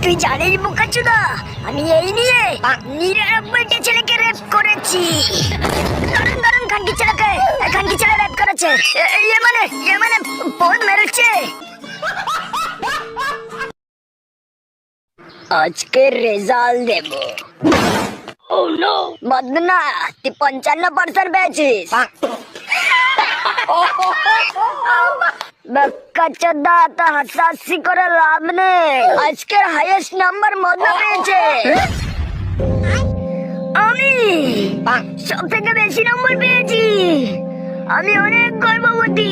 তুই জানিস বোকাচোদা, আমি এই নিয়ে 99টা ছেলেকে রেপ করেছি। দারুন দারুন খানকি ছেলে রেপ করেছে। এ মানে বহুত মেরেছে। আজকে রেজাল্ট দেব। ও নো বদনা, তুই 55% পেয়েছিস। বাচ্চাচোদা, তো হাসাহাসি করে লাভ নেই। আজকের হাইয়েস্ট নাম্বার মদনা পেয়েছে। আমি সব থেকে বেশি নম্বর পেয়েছি। আমি অনেক গর্ববতী।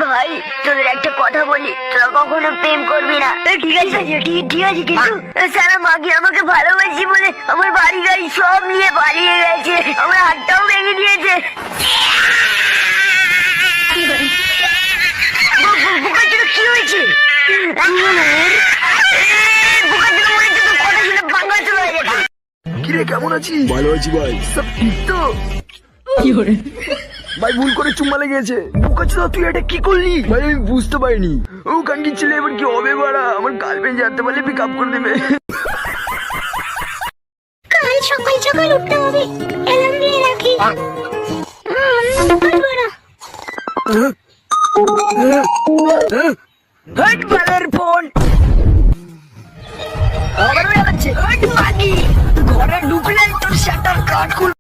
ভাই তোদের একটা কথা বলি, তোরা কখনো প্রেম করবি না। ঠিক আছে ঠিক আছে, কিন্তু সারা মাগি আমাকে ভালোবাসি বলে আমার বাড়ি গাড়ি সব নিয়ে পালিয়ে গেছে। আমার হাতটাও ভেঙে দিয়েছে। কি হয়েছে? কিরে কেমন আছিস? ভালো আছি ভাই। সব ঠিক তো? ভাই ভুল করে চুম্মা লেগেছে। বোকাচোদা তুই এটা কি করলি? ভাই আমি বুঝতে পারিনি। ও কানকি ছেলে এবার কি হবে বাড়া? আমার গার্লফ্রেন্ড জানতে পারলে পিক আপ করে দেবে। কাল সকাল সকাল উঠতে হবে, অ্যালার্ম দিয়ে রাখি। হট বালের ফোন আবার যাচ্ছে। হট মাগি, ঘরে ঢুকলে তোর শাটার কাট খুল।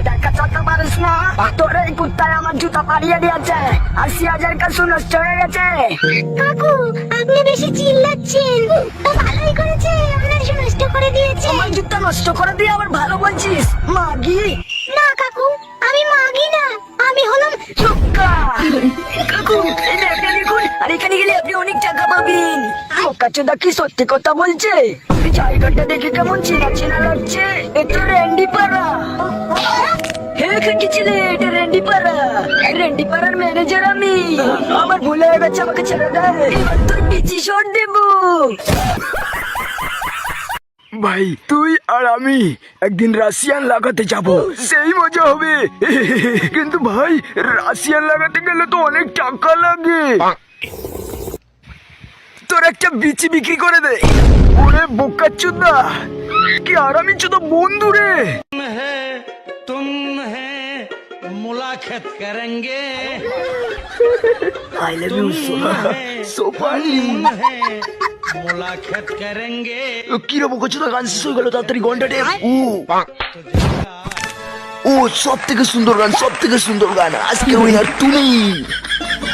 টাকা চাটা পারিস না? তোর এই কুত্তায় আমার জুতা পাড়িয়ে দিয়েছে। 80,000 কাছু নষ্ট হয়ে গেছে। কাকু আপনি বেশি চিল্লাচ্ছেন। তো ভালোই করেছে, আপনার নষ্ট করে দিয়েছে। আমার জুতা নষ্ট করে দিয়ে আবার ভালো বলছিস? মাগি না কাকু, আমি মাগি না, আমি হলাম চুক্কা। কাকু এই দেখুন, আর এখানে গেলে আপনি অনেক টাকা পাবেন। বোকাচোদা কি সত্যি কথা বলছে? এই জায়গাটা দেখে কেমন চেনা চেনা লাগছে। এটা রেন্ডি পাড়া। হ্যাঁ কাকি ছেলে, এটা রেন্ডি পাড়া। রেন্ডি পাড়ার ম্যানেজার আমি। আমার ভুল হয়ে গেছে, আমাকে ছেড়ে দে। এবার তোর পিচি শট দেবো। ভাই তুই আর আমি একদিন রাশিয়ান লাগাতে যাব, সেই মজা হবে। কিন্তু ভাই রাশিয়ান লাগাতে গেলে তো অনেক টাকা লাগে। তোর একটা বিচি বিক্রি করে দে। ওরে বোকাচোদা, কি আরামি চোদা বন্ধু রে। तुम है मुलाकात करेंगे। I love you Sopali. मुलाकात करेंगे। কি রে বোকাচোদা, গান শেষ হয়ে গেল তাড়াতাড়ি ঘন্টাটে। ও সব থেকে সুন্দর গান, সব থেকে সুন্দর গান। আজকে উইনার তুমি।